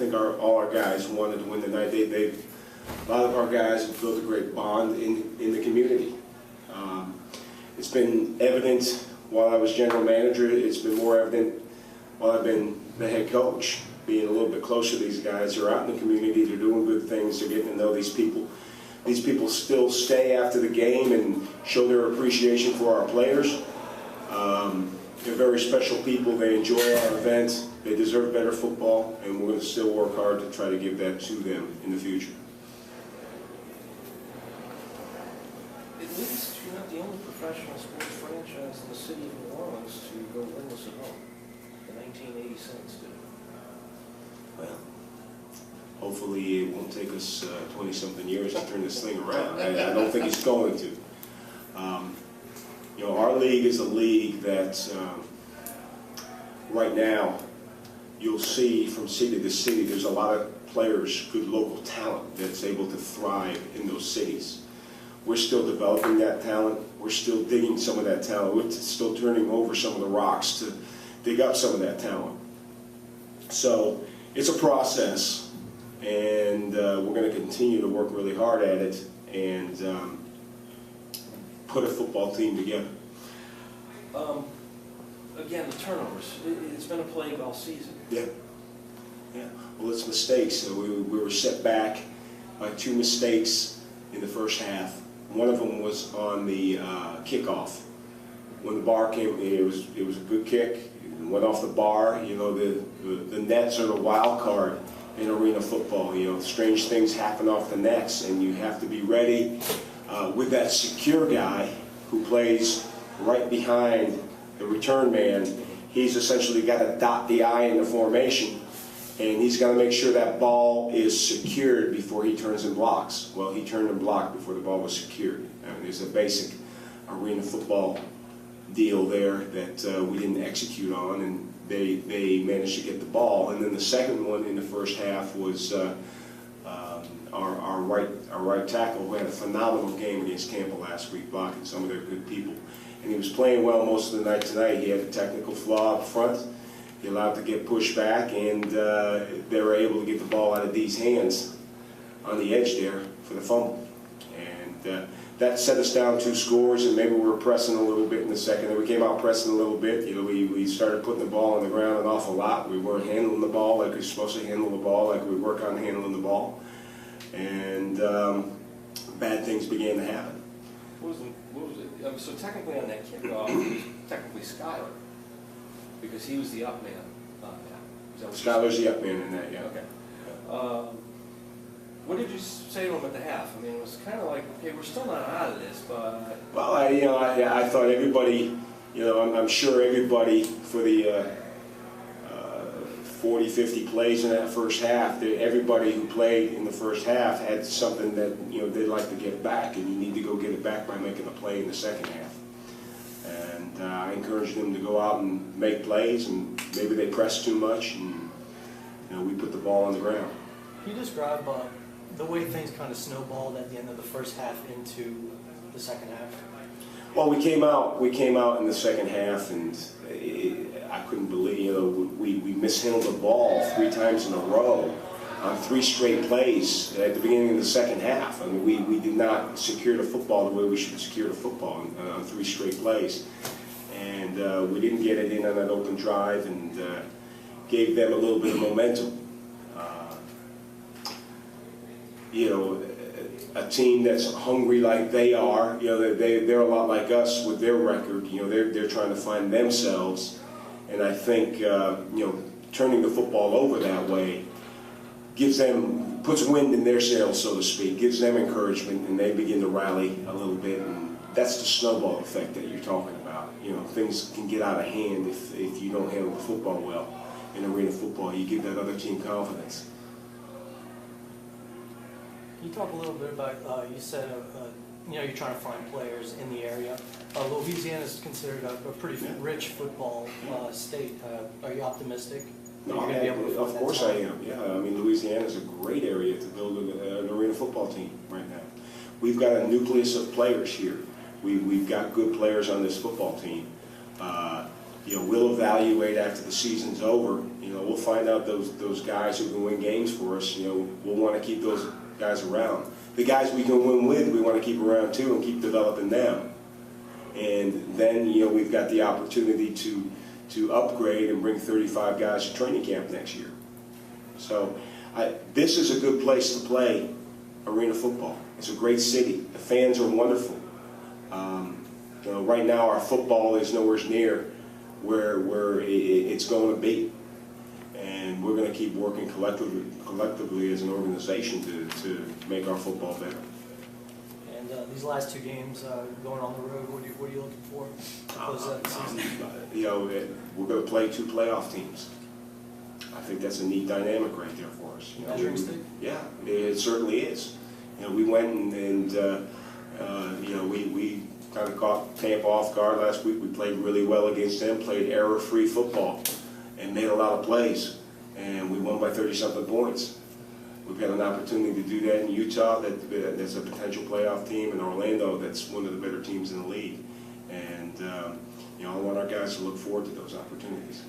think all our guys wanted to win tonight. A lot of our guys have built a great bond in the community. It's been evident while I was general manager. It's been more evident while I've been the head coach, being a little bit closer to these guys. They're out in the community, they're doing good things, they're getting to know these people. These people still stay after the game and show their appreciation for our players. They're very special people, they enjoy our event, they deserve better football, and we're going to still work hard to try to give that to them in the future. At least you're not the only professional sports franchise in the city of New Orleans to go winless at home. The 1980 Saints did. Well, hopefully it won't take us 20-something years to turn this thing around. I don't think it's going to. You know, our league is a league that right now you'll see from city to city there's a lot of players, good local talent that's able to thrive in those cities. We're still developing that talent. We're still digging some of that talent. We're still turning over some of the rocks to dig up some of that talent. So it's a process, and we're going to continue to work really hard at it and put a football team together. Again, the turnovers. It's been a plague all season. Yeah. Yeah. Well, it's mistakes. So we were set back by 2 mistakes in the first half. One of them was on the kickoff. When the bar came, it was a good kick. It went off the bar. You know, the nets are the wild card in arena football. You know, strange things happen off the nets, and you have to be ready with that secure guy who plays right behind the return man. He's essentially got to dot the I in the formation, and he's got to make sure that ball is secured before he turns and blocks. Well, he turned and blocked before the ball was secured. I mean, there's a basic arena football deal there that we didn't execute on, and they managed to get the ball. And then the second one in the first half was our right tackle, who had a phenomenal game against Tampa last week, blocking some of their good people. And he was playing well most of the night tonight. He had a technical flaw up front. He allowed to get pushed back, and they were able to get the ball out of D's hands on the edge there for the fumble. And that set us down 2 scores, and maybe we were pressing a little bit in the second. And we came out pressing a little bit. You know, we started putting the ball on the ground an awful lot. We weren't handling the ball like we were supposed to handle the ball, like we work on handling the ball. And bad things began to happen. What was it? So technically on that kickoff, it was technically Skyler, because he was the up man on that. Skyler's the up man in that, yeah. Okay. What did you say to him at the half? I mean, it was kind of like, okay, we're still not out of this, but... Well, I thought everybody, you know, I'm sure everybody for the 40, 50 plays in that first half, everybody who played in the first half had something that, you know, they'd like to get back, and you need to go get it back by making a play in the second half. And I encouraged them to go out and make plays, and maybe they pressed too much, and, you know, we put the ball on the ground. Can you describe the way things kind of snowballed at the end of the first half into the second half? Well, we came out in the second half, and I couldn't believe, you know, we mishandled the ball 3 times in a row on 3 straight plays at the beginning of the second half. I mean, we did not secure the football the way we should secure the football on 3 straight plays. And we didn't get it in on that open drive, and gave them a little bit of momentum. You know, a team that's hungry like they are, you know, they're a lot like us with their record. You know, they're trying to find themselves, and I think you know, turning the football over that way puts wind in their sails, so to speak, gives them encouragement, and they begin to rally a little bit, and that's the snowball effect that you're talking about. You know, things can get out of hand if you don't handle the football well in arena football. You give that other team confidence. Can you talk a little bit about, you said, you know, you're trying to find players in the area. Louisiana is considered a pretty rich football state. Are you optimistic? No, of course I am. Yeah, I mean, Louisiana is a great area to build an arena football team right now. We've got a nucleus of players here. We've got good players on this football team. we'll evaluate after the season's over. We'll find out those guys who can win games for us. We'll want to keep those guys around. The guys we can win with, we want to keep around too and keep developing them. And then, we've got the opportunity to upgrade and bring 35 guys to training camp next year. So this is a good place to play arena football. It's a great city. The fans are wonderful. Right now our football is nowhere near where it's going to be. And we're going to keep working collectively as an organization to make our football better. And these last 2 games going on the road, what are you looking for to close out the season? We're going to play 2 playoff teams. I think that's a neat dynamic right there for us. Measuring stick? Yeah, it certainly is. We went and we kind of caught Tampa off guard last week. We played really well against them, played error-free football, and made a lot of plays. And we won by 30-something points. We've got an opportunity to do that in Utah. That's a potential playoff team. In Orlando, that's one of the better teams in the league. And I want our guys to look forward to those opportunities.